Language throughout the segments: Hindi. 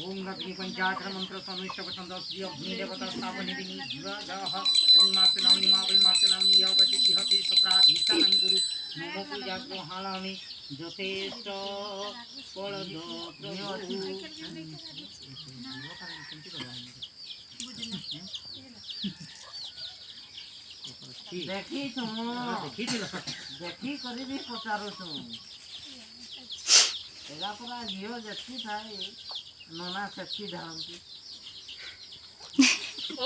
ओम अग्नि पंचाक्षर मंत्र सनुष्ट पसंद श्री अग्नि देवता स्थापन विनि विवाह ओम मातनामनि मावै मातनामनि यवति इहति सप्राधीशानं गुरु नमो पूजा ग्रहाणामि यथेष्ट फलद प्रभु देखी कर भी पचारो एला पूरा झील जत्ती थाए नोना सेक्सी धरती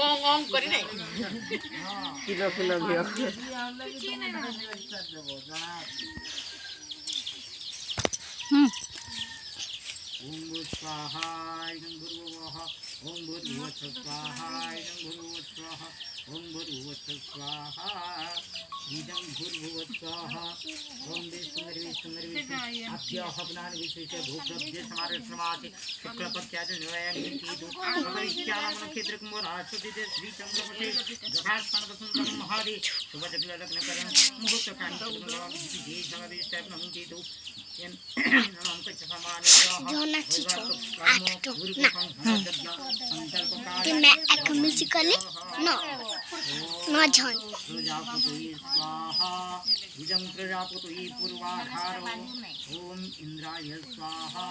ओम ओम करी नहीं किलो किलो घियो ओम स्वाहाय गुरुवः ओम भूर्भुवः स्वाहाय गुरुवः स्वाहा ओम भूर्भुवः स्वाहा इदं भूर्भुवः स्वाहा ओम विष्णुर्विष्णुर्विष्णु अभ्यहवनानि विशेषे भूप्रभ्य समारश्रमाति शुक्लपत्यादि निवयन्ति दुःखमरित्यानामनक्षेत्रकुमाराश्वदिते श्रीचन्द्रपटे गभास्पणवसुन्दरं महादे शुभजगलग्नकरं मुहूर्तकान्तिकुलमविदेशमविष्टप्नमुदितु प्रजापति पूर्वाधारो ओम इंद्राय स्वाहा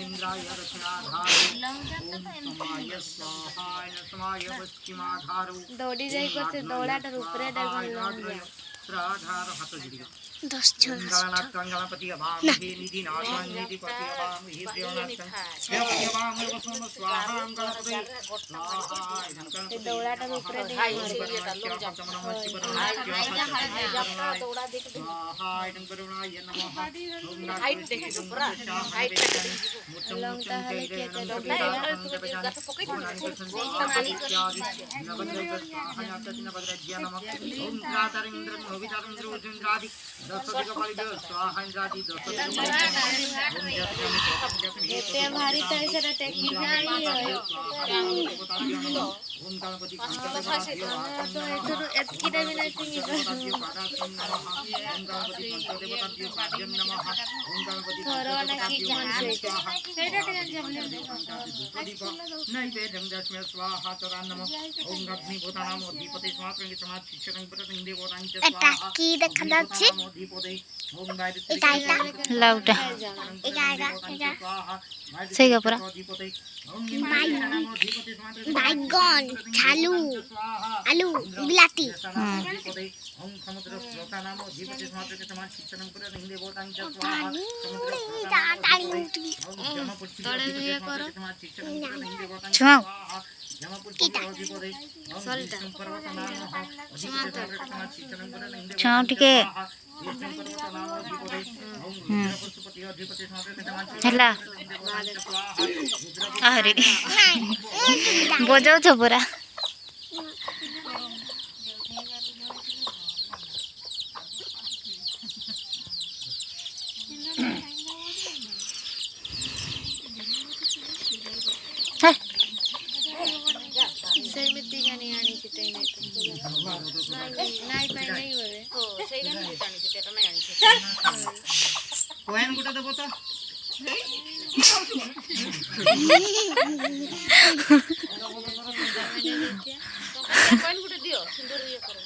इंद्राय दक्षिणाधारो ओम समाय स्वाहा समाय पश्चिमाधारो दौड़ी जाई करते दौड़ाटा ऊपरे प्राधार हाथ जुड़िया 10 जन गणपति अभाम हे निधि नाशं निधि पति अभाम हे प्रियनाशं हे अभाम वसुम स्वाहा गणपति स्वाहा दौड़ाटा ऊपरे स्वाहा करुणाय नमः हाइट देखि पूरा हाइट लंका हले के भारी तरह से टेक्निक नहीं है ओम गणपति एतकी भी नहीं थी थोरवाला की जान से सेटा टेन नैवेद्यं स्वाहा तदान्नमः ओम अग्नि भूतानां अधिपते स्वाहा समाज शिक्षकं प्रति देवतां च स्वाहा की देखा যাচ্ছে এটা এটা लाउटा सही का पूरा বাইগন ঝালু আলু বিলাতি ओम समुद्र श्लोकानां अधिपते स्वाहा समाज शिक्षकं प्रति देवतां च स्वाहा छुआओ छुआओ टिके ହେଲା ଆରେ ବଜାଉଛ ପୁରା ସେମିତି ଜାଣି ଆଣିଛି ତଇ ନାଇଁ ପାଇ ନାଇଁ ବୋଲେ ଓ ସେଇଟା ମୁଁ ଜାଣିଛି ସେଟା ନାଇଁ ଆଣିଛି कोहेन गुटा देबो तो कोइन गुटे दियो सुंदर ये करो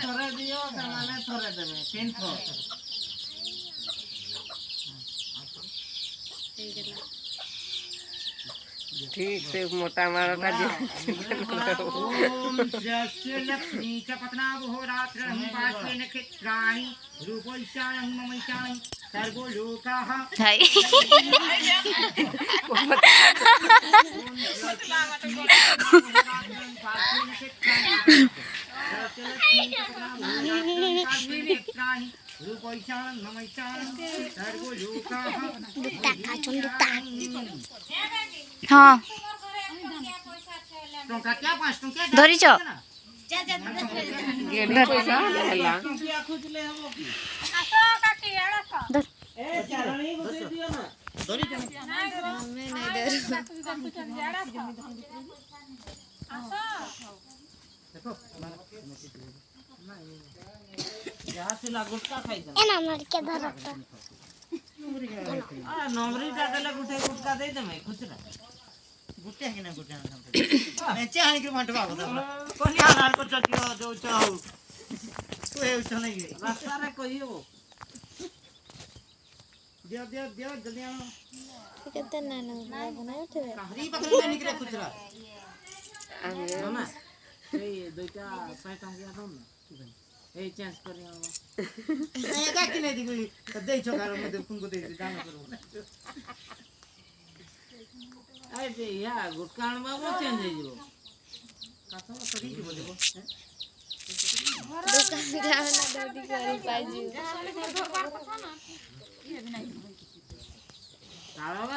थोड़े दियो माने थोड़े देबे 3 थो ठीक से मोटा मारोटा ओम जस्य लक्ष्मी च पत्नावो रात्रं पार्श्वे नक्षत्राणि रूपैशानं ममैशानं सर्वो लोकाः हाय रूपैशानं ममैशानं सर्वो लोकाः हाँ टंका क्या 5 टंका धरिच गेडी पैसा हैला खुजले हबो की आसो काकी आड़ो ए चारणी गुदे दियो ना धरि हमें नहीं डर आसो देखो यहाँ से लागुटका खाई ए ना मार के धरत नंबर क्या है नंबरी टा देले गुठे गुटका दे दे खुचरा गुट्टे है कि ना गुट्टे ना मैं चाहे कि मत बाबू तो कोनी हाल को चकियो जो चाहू तू है उछो नहीं रास्ता रे कहियो दियो जल्दी आओ केते नाना बनायो थे कहरी पकड़ में निकले खुचरा मामा ए दुईटा 5 टंकिया दम ना ए चेंज करी हम ए का कि नहीं दिगुली दे छोगारो में तुमको दे दान करो ए जे या गुटकान बाबू चेंज हो जिवो कातो तो दी बोले को दुकान जावना दादी करी पाइजू ताळा